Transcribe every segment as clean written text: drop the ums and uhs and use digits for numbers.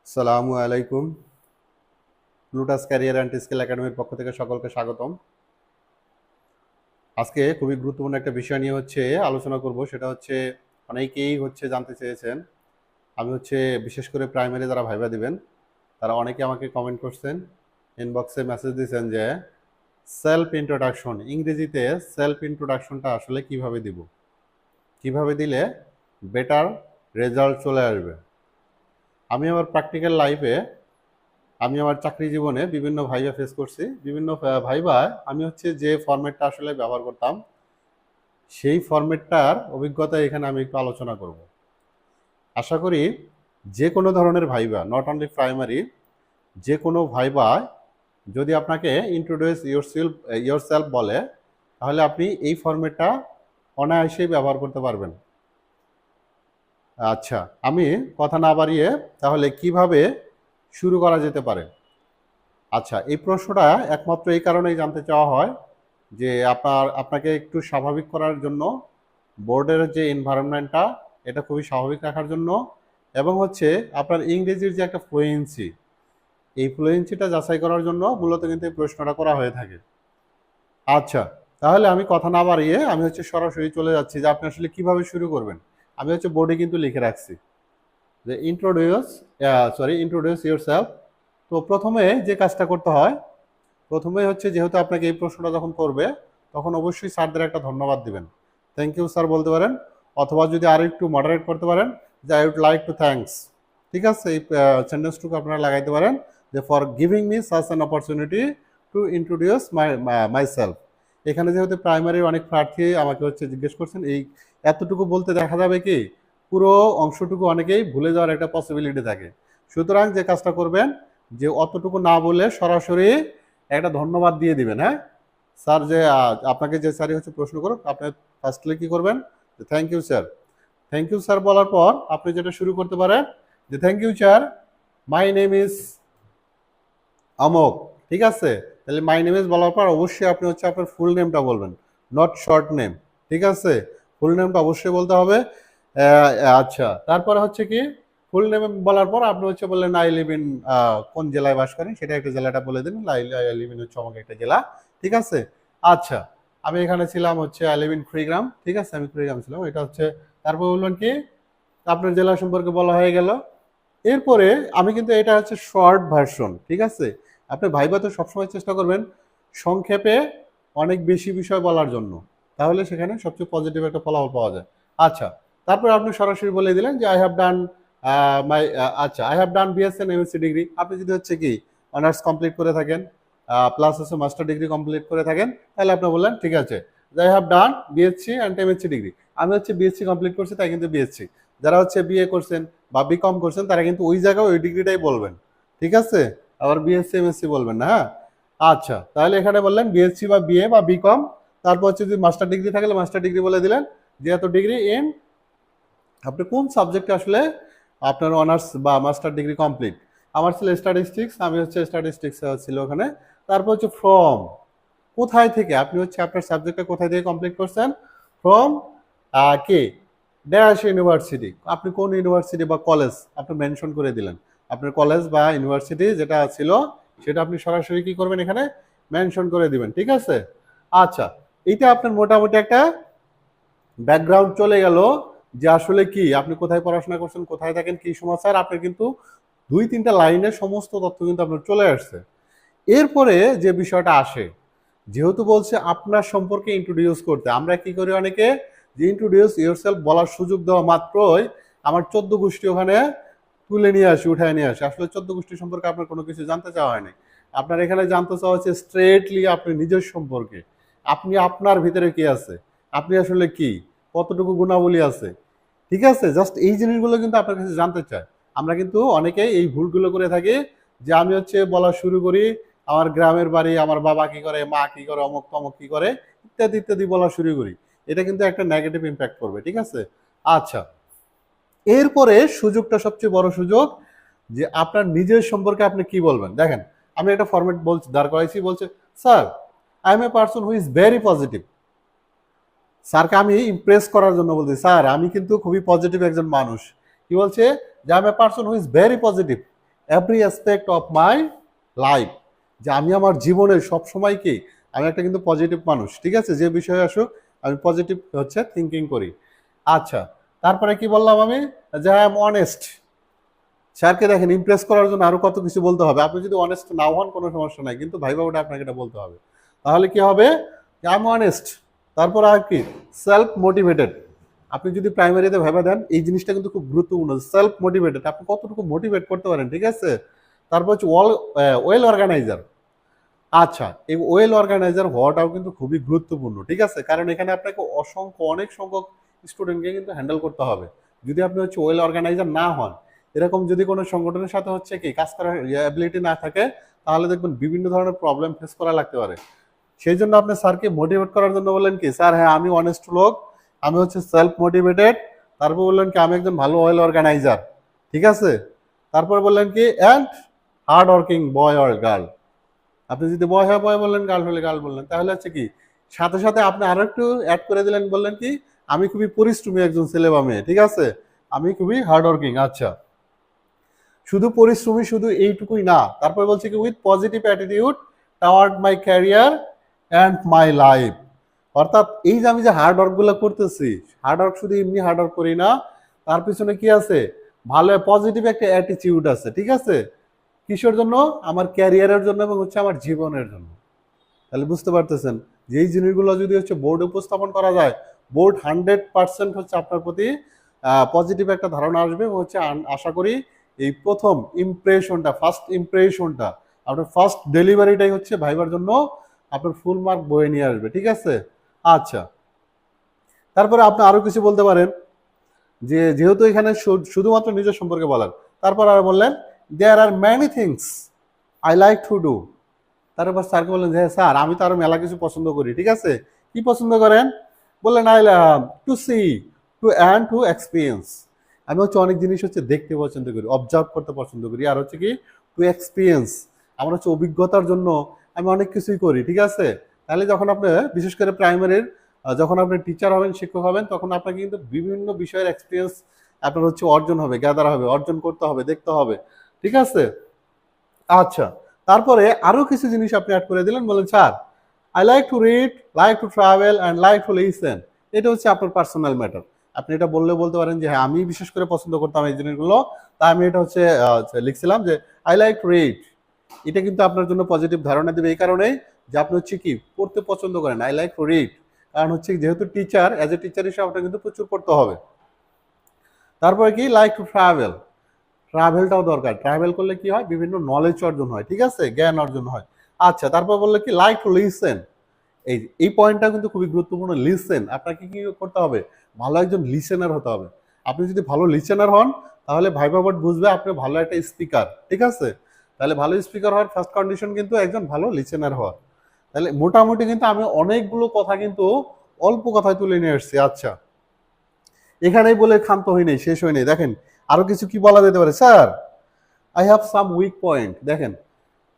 আসসালামু আলাইকুম। প্লুটাস career and skill একাডেমির পক্ষ থেকে সকলকে স্বাগতম। আজকে খুবই গুরুত্বপূর্ণ একটা বিষয় নিয়ে আলোচনা করব। সেটা হচ্ছে অনেকেই জানতে চেয়েছেন। আমি বিশেষ করে প্রাইমারি যারা ভাইবা দিবেন তারা অনেকে আমাকে কমেন্ট করছেন, ইনবক্সে মেসেজ দিয়েছেন যে সেলফ ইন্ট্রোডাকশন, ইংরেজিতে সেলফ ইন্ট্রোডাকশনটা আসলে কিভাবে দিব, কিভাবে দিলে বেটার রেজাল্ট চলে আসবে। আমি আমার প্র্যাকটিক্যাল লাইফে, আমি আমার চাকরি জীবনে বিভিন্ন ভাইবা ফেস করছি। বিভিন্ন ভাইবায় আমি যে ফরম্যাটটা আসলে ব্যবহার করতাম, সেই ফরম্যাটটার অভিজ্ঞতা এখানে আমি একটু আলোচনা করব। আশা করি যে কোনো ধরনের ভাইবা, নট অনলি প্রাইমারি, যে কোনো ভাইবায় যদি আপনাকে ইন্ট্রোডিউস ইয়োরসেলফ বলে, তাহলে আপনি এই ফরম্যাটটা অনায়াসেই ব্যবহার করতে পারবেন। আচ্ছা, আমি কথা না বাড়িয়ে তাহলে কিভাবে শুরু করা যেতে পারে। আচ্ছা, এই প্রশ্নটা একমাত্র এই কারণেই জানতে চাওয়া হয় যে আপনাকে একটু স্বাভাবিক করার জন্য, বোর্ডের যে এনভায়রনমেন্টটা এটা খুবই স্বাভাবিক রাখার জন্য, এবং আপনার ইংরেজির যে একটা ফ্লুয়েন্সি, এই ফ্লুয়েন্সিটা যাচাই করার জন্য মূলত কিন্তু এই প্রশ্নটা করা হয়ে থাকে। আচ্ছা, তাহলে আমি কথা না বাড়িয়ে আমি সরাসরি চলে যাচ্ছি যে আপনি আসলে কিভাবে শুরু করবেন। আমি বোর্ডে কিন্তু লিখে রাখছি যে ইন্ট্রোডিউস ইয়োরসেলফ। তো প্রথমে যে কাজটা করতে হয়, প্রথমে যেহেতু আপনাকে এই প্রশ্নটা যখন করবে, তখন অবশ্যই স্যারদের একটা ধন্যবাদ দিবেন। থ্যাংক ইউ স্যার বলতে পারেন, অথবা যদি আরও একটু মডারেট করতে পারেন যে I would like to thanks. ঠিক আছে, এই সেন্টেন্সটুকু আপনারা লাগাইতে পারেন যে for giving me such an opportunity to introduce myself. এখানে যেহেতু প্রাইমারির অনেক প্রার্থী আমাকে জিজ্ঞেস করছেন, এই এতটুকু বলতে দেখা যাবে কি পুরো অংশটুকু অনেকেই ভুলে যাওয়ার একটা পসিবিলিটি থাকে। সুতরাং যে কাজটা করবেন, যে অতটুকু না বলে সরাসরি একটা ধন্যবাদ দিয়ে দিবেন। হ্যাঁ স্যার, যে আপনাকে যে স্যারই প্রশ্ন করুক, আপনি ফার্স্টলি কি করবেন, thank you sir. Thank you sir বলার পর আপনি যেটা শুরু করতে পারেন যে thank you sir, my name is অমক। ঠিক আছে, তাহলে মাই নেম ইজ বলার পর অবশ্যই আপনি আপনার ফুল নেমটা বলবেন, নট শর্ট নেম। ঠিক আছে, ফুল নেমটা অবশ্যই বলতে হবে। আচ্ছা, তারপরে কি ফুল নেম বলার পর আপনি বললেন আই লিভ ইন, কোন জেলায় বাস করেন সেটা একটা জেলাটা বলে দিন। আই লিভ ইন অমক একটা জেলা। ঠিক আছে, আচ্ছা, আমি এখানে ছিলাম আই লিভ ইন কুড়িগ্রাম। ঠিক আছে, আমি কুড়িগ্রাম ছিলাম। এটা তারপর বললেন কি আপনার জেলা সম্পর্কে বলা হয়ে গেল। এরপরে আমি কিন্তু এটা শর্ট ভার্সন। ঠিক আছে, আপনি ভাইভাতে সবসময় চেষ্টা করবেন সংক্ষেপে অনেক বেশি বিষয় বলার জন্য, তাহলে সেখানে সবচেয়ে পজিটিভ একটা ফলাফল পাওয়া যায়। আচ্ছা, তারপরে আপনি সরাসরি বলে দিলেন যে I have done I have done BSc and MSc degree. আপনি যদি কি অনার্স কমপ্লিট করে থাকেন, প্লাস মাস্টার ডিগ্রি কমপ্লিট করে থাকেন, তাহলে আপনি বললেন ঠিক আছে I have done BSc and MSc degree. আমি বিএসসি কমপ্লিট করছি, তাই কিন্তু বিএসসি। যারা বিএ করছেন বা বিকম করছেন তারা কিন্তু ওই জায়গায় ওই ডিগ্রিটাই বলবেন। ঠিক আছে, আবার বিএসসি এমএসসি বলবেন না। হ্যাঁ, আচ্ছা, তাহলে এখানে বললেন বিএসসি বা বিএ বা বিকম। তারপর যদি মাস্টার ডিগ্রি থাকলে মাস্টার ডিগ্রি বলে দিলেন যে এত ডিগ্রি ইন, আপনি কোন সাবজেক্টে আসলে আপনার অনার্স বা মাস্টার ডিগ্রি কমপ্লিট। আমার ছিল স্ট্যাটিস্টিক্স, আমি স্ট্যাটিস্টিক্স ছিল ওখানে। তারপর ফ্রম, কোথায় থেকে আপনি আপনার সাবজেক্টটা কোথায় থেকে কমপ্লিট করছেন, ফ্রম কে ড্যাশ ইউনিভার্সিটি, আপনি কোন ইউনিভার্সিটি বা কলেজ আপনি মেনশন করে দিলেন। আপনার কলেজ বা ইউনিভার্সিটি যেটা ছিল সেটা আপনি সরাসরি কি করবেন, এখানে মেনশন করে দিবেন। ঠিক আছে, আচ্ছা, এইটা আপনার মোটামুটি একটা ব্যাকগ্রাউন্ড চলে গেল যে আসলে কি আপনি কোথায় পড়াশোনা করছেন, কোথায় থাকেন, কি সমস্যা। আপনার কিন্তু 2-3টা লাইনের সমস্ত তথ্য কিন্তু আপনার চলে আসছে। এরপরে যে বিষয়টা আসে, যেহেতু বলছে আপনার সম্পর্কে ইন্ট্রোডিউস করতে, আমরা কি করি অনেকে যে ইন্ট্রোডিউস ইয়োরসেলফ বলার সুযোগ দেওয়া মাত্রই আমার 14 গোষ্ঠী ওখানে তুলে নিয়ে আসি, উঠায় নিয়ে আসি। আসলে 14 গোষ্ঠী সম্পর্কে আপনার কোনো কিছু জানতে চাওয়া হয়নি। আপনার এখানে জানতে চাওয়া হচ্ছে স্ট্রেটলি আপনি নিজের সম্পর্কে, আপনি আপনার ভিতরে কি আছে, আপনি আসলে কি, কতটুকু গুণাবলী আছে। ঠিক আছে, জাস্ট এই জিনিসগুলো কিন্তু আপনার কাছে জানতে চায়। আমরা কিন্তু অনেকেই এই ভুলগুলো করে থাকি যে আমি বলা শুরু করি আমার গ্রামের বাড়ি, আমার বাবা কি করে, মা কি করে, অমুক তমক কি করে, ইত্যাদি ইত্যাদি বলা শুরু করি। এটা কিন্তু একটা নেগেটিভ ইম্প্যাক্ট করবে। ঠিক আছে, আচ্ছা, এরপরে সুযোগটা সবচেয়ে বড় সুযোগ যে আপনার নিজের সম্পর্কে আপনি কি বলবেন। দেখেন, আমি একটা ফরম্যাট দাঁড় করাইছি, বলছে sir I M a person who is very positive. স্যারকে আমি ইমপ্রেস করার জন্য বলছি, স্যার আমি কিন্তু খুবই পজিটিভ একজন মানুষ। কি বলছে যে I M a person who is very positive. Every aspect of my life, যে আমি আমার জীবনের সব সময় কি আমি একটা কিন্তু পজিটিভ মানুষ, ঠিক আছে, যে বিষয়ে আসুক আমি পজিটিভ হচ্ছে থিঙ্কিং করি। আচ্ছা, তারপরে কি বললাম আমি, যে আই এম অনেস্ট। স্যারকে দেখেন ইমপ্রেস করার জন্য আরো কত কিছু বলতে হবে, আপনি যদি অনেস্ট নাও হন কোনো সমস্যা নাই, কিন্তু ভাইবা ওটা আপনাকে এটা বলতে হবে। তাহলে কি হবে, আই এম অনেস্ট। তারপর আর কি, সেলফ মোটিভেটেড। আপনি যদি প্রাইমারিতে ভেবে দেন, এই জিনিসটা কিন্তু খুব গুরুত্বপূর্ণ, সেলফ মোটিভেটেড, আপনি কতটুকু মোটিভেট করতে পারেন, ঠিক আছে। তারপর হচ্ছে ওয়েল অর্গানাইজার। আচ্ছা, এই ওয়েল অর্গানাইজার হওয়াটাও কিন্তু খুবই গুরুত্বপূর্ণ, ঠিক আছে, কারণ এখানে আপনাকে অনেক সংখ্যক স্টুডেন্টকে কিন্তু হ্যান্ডেল করতে হবে। যদি আপনি হচ্ছে ওয়েল অর্গানাইজার না হন, এরকম যদি কোনো সংগঠনের সাথে হচ্ছে কি কাজ করার অ্যাবিলিটি না থাকে, তাহলে দেখবেন বিভিন্ন ধরনের প্রবলেম ফেস করা লাগতে পারে। সেই জন্য আপনি স্যারকে মোটিভেট করার জন্য বললেন কি, স্যার হ্যাঁ আমি অনেস্ট লোক, আমি হচ্ছে সেলফ মোটিভেটেড। তারপর বললেন কি, আমি একজন ভালো ওয়েল অর্গানাইজার, ঠিক আছে। তারপর বললেন কি, and hard working boy or girl. আপনি যদি বয় হয় বয় বললেন, গার্ল হলে গার্ল বললেন, তাহলে হচ্ছে কি সাথে সাথে আপনি আরো একটু অ্যাড করে দিলেন, বললেন কি আমি খুবই পরিশ্রমী একজন ছেলে বা মেয়ে, ঠিক আছে, আমি খুবই হার্ড ওয়ার্কিং। আচ্ছা, শুধু পরিশ্রমী শুধু এইটুকুই না, তারপর বলছে কি with positive attitude toward my career and my life. অর্থাৎ এই যে আমি যে হার্ড ওয়ার্ক গুলো করতেছি, হার্ড ওয়ার্ক শুধু এমনি হার্ড ওয়ার্ক করি না, তার পিছনে কি আছে, ভালো পজিটিভ একটা অ্যাটিটিউড আছে, ঠিক আছে। কিসের জন্য, আমার ক্যারিয়ারের জন্য এবং হচ্ছে আমার জীবনের জন্য। তাহলে বুঝতে পারতেছেন যে এই জিনিসগুলো যদি হচ্ছে বোর্ডে উপস্থাপন করা যায়, বোর্ড 100% হচ্ছে আপনার প্রতি পজিটিভ একটা ধারণা আসবে এবং হচ্ছে আশা করি এই প্রথম ইমপ্রেশনটা, ফার্স্ট ইমপ্রেশনটা, আপনার ফার্স্ট ডেলিভারিটাই হচ্ছে ভাইবার জন্য আপনার ফুল মার্ক বয়ে নিয়ে আসবে, ঠিক আছে। আচ্ছা, তারপরে আপনি আরো কিছু বলতে পারেন, যে যেহেতু এখানে শুধুমাত্র নিজের সম্পর্কে বলেন, তারপর আর বললেন there are many things I like to do. তারপর স্যারকে বললেন যে স্যার আমি তো আরো মেলা কিছু পছন্দ করি, ঠিক আছে, কি পছন্দ করেন, বললেন I to see, to and to experience. আমি হচ্ছে অনেক জিনিস হচ্ছে দেখতে পছন্দ করি, অবজার্ভ করতে পছন্দ করি, আর হচ্ছে কি টু এক্সপিরিয়েন্স, আমার হচ্ছে অভিজ্ঞতার জন্য আমি অনেক কিছুই করি, ঠিক আছে। তাহলে যখন আপনি বিশেষ করে প্রাইমারির যখন আপনি টিচার হবেন, শিক্ষক হবেন, তখন আপনাকে কিন্তু বিভিন্ন বিষয়ের এক্সপিরিয়েন্স আপনার হচ্ছে অর্জন হবে, গ্যাদার হবে, অর্জন করতে হবে, দেখতে হবে, ঠিক আছে। আচ্ছা, তারপরে আরো কিছু জিনিস আপনি অ্যাড করে দিলেন, বলেন sir I like to read, like to travel and like to listen. এটা হচ্ছে আপনার পার্সোনাল ম্যাটার। আপনি এটা বললে বলতে পারেন যে হ্যাঁ আমি বিশেষ করে পছন্দ করতাম এই জিনিসগুলো, তাই আমি এটা হচ্ছে লিখছিলাম যে আই লাইক টু রিড। এটা কিন্তু আপনার জন্য পজিটিভ ধারণা দেবে এই কারণেই যে আপনি হচ্ছে কি পড়তে পছন্দ করেন, আই লাইক টু রিড। কারণ হচ্ছে যেহেতু টিচার, অ্যাজ এ টিচার হিসেবে আপনার কিন্তু প্রচুর পড়তে হবে। তারপরে কি লাইক টু ট্রাভেল, ট্রাভেলটাও দরকার, ট্রাভেল করলে কি হয় বিভিন্ন নলেজ অর্জন হয়, ঠিক আছে, জ্ঞান অর্জন হয়। আচ্ছা, তারপর বললো কি লাইক টু লিসেন। এই পয়েন্টটা কিন্তু খুবই গুরুত্বপূর্ণ, লিসেন, আপনাকে কি করতে হবে, ভালো একজন লিসেনার হতে হবে। আপনি যদি ভালো লিসেনার হন, তাহলে ভাইবা বোর্ড বুঝবে আপনি ভালো একটা স্পিকার, ঠিক আছে। তাহলে ভালো স্পিকার হওয়ার ফার্স্ট কন্ডিশন কিন্তু একজন ভালো লিসেনার হওয়া। তাহলে মোটামুটি কিন্তু আমি অনেকগুলো কথা কিন্তু অল্প কথায় তুলে নিয়ে আসছি। আচ্ছা, এখানেই বলে ক্ষান্ত হই নাই, শেষ হয় নাই, দেখেন আরো কিছু কি বলা যেতে পারে, sir I have some weak point. দেখেন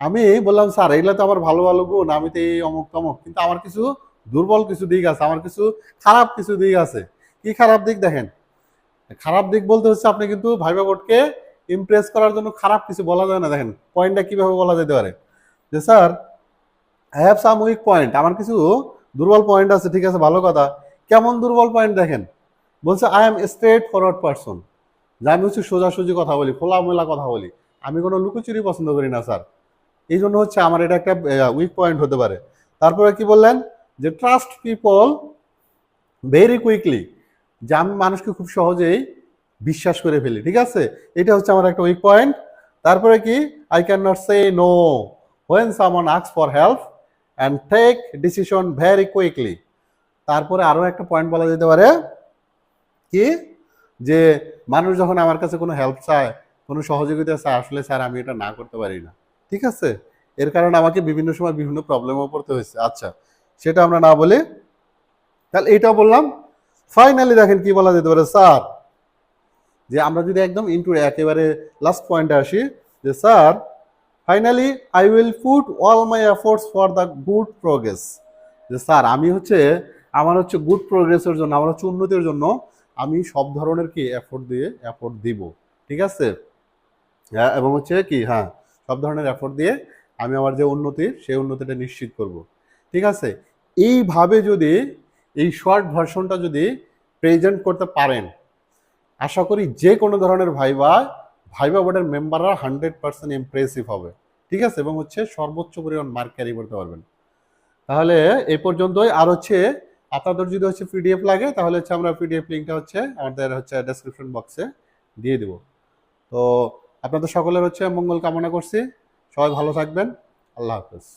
আমি বললাম স্যার এগুলো তো আমার ভালো ভালো গুণ, আমি তো এই অমুক তমুক, কিন্তু আমার কিছু দুর্বল কিছু দিক আছে, আমার কিছু খারাপ কিছু দিক আছে। কি খারাপ দিক, দেখেন খারাপ দিক বলতে হচ্ছে আপনি কিন্তু ভাইবা বোর্ডকে ইমপ্রেস করার জন্য খারাপ কিছু বলা যায় না। দেখেন পয়েন্টটা কিভাবে বলা যেতে পারে, যে sir I have some weak point, আমার কিছু দুর্বল পয়েন্ট আছে, ঠিক আছে, ভালো কথা। কেমন দুর্বল পয়েন্ট, দেখেন বলছে I am straight forward person, যে আমি হচ্ছে সোজাসুজি কথা বলি, খোলামেলা কথা বলি, আমি কোনো লুকোচুরি পছন্দ করি না স্যার, এই জন্য হচ্ছে আমার এটা একটা উইক পয়েন্ট হতে পারে। তারপরে কি বললেন, যে ট্রাস্ট পিপল ভেরি কুইকলি, যে আমি মানুষকে খুব সহজেই বিশ্বাস করে ফেলি, ঠিক আছে, এটা হচ্ছে আমার একটা উইক পয়েন্ট। তারপরে কি I can not say no when someone asks for help and take decision very quickly. তারপরে আরো একটা পয়েন্ট বলা যেতে পারে কি, যে মানুষ যখন আমার কাছে কোনো হেল্প চায়, কোনো সহযোগিতা চায়, আসলে স্যার আমি এটা না করতে পারি না, ঠিক আছে, এর কারণে আমাকে বিভিন্ন সময় বিভিন্ন প্রবলেমও পড়তে হয়েছে। আচ্ছা, সেটা আমরা না বলে তাহলে এইটাও বললাম। ফাইনালি দেখেন কি বলা যেতে পারে, স্যার যে আমরা যদি একদম ইনটু একেবারে লাস্ট পয়েন্টে আসি, যে sir finally I will put all my efforts for the good progress. যে স্যার আমি হচ্ছে আমার হচ্ছে গুড প্রোগ্রেসের জন্য, আমার হচ্ছে উন্নতির জন্য আমি সব ধরনের কি এফোর্ট দিব, ঠিক আছে। হ্যাঁ, এবং হচ্ছে কি, হ্যাঁ, সব ধরনের এফোর্ট দিয়ে আমি আমার যে উন্নতি সেই উন্নতিটা নিশ্চিত করব। ঠিক আছে? এইভাবে যদি এই শর্ট ভার্সনটা যদি প্রেজেন্ট করতে পারেন, আশা করি যে কোনো ধরনের ভাইবা বোর্ডের মেম্বাররা 100% ইমপ্রেসিভ হবে। ঠিক আছে? এবং হচ্ছে সর্বোচ্চ পরিমাণ মার্ক ক্যারি করতে পারবেন। তাহলে এই পর্যন্তই। আর হচ্ছে আপনাদের যদি হচ্ছে পিডিএফ লাগে তাহলে হচ্ছে আমরা পিডিএফ লিঙ্কটা হচ্ছে আমাদের হচ্ছে ডেসক্রিপশন বক্সে দিয়ে দিব। তো আপনাদের সকলের হচ্ছে মঙ্গল কামনা করছি। সবাই ভালো থাকবেন। আল্লাহ হাফেজ।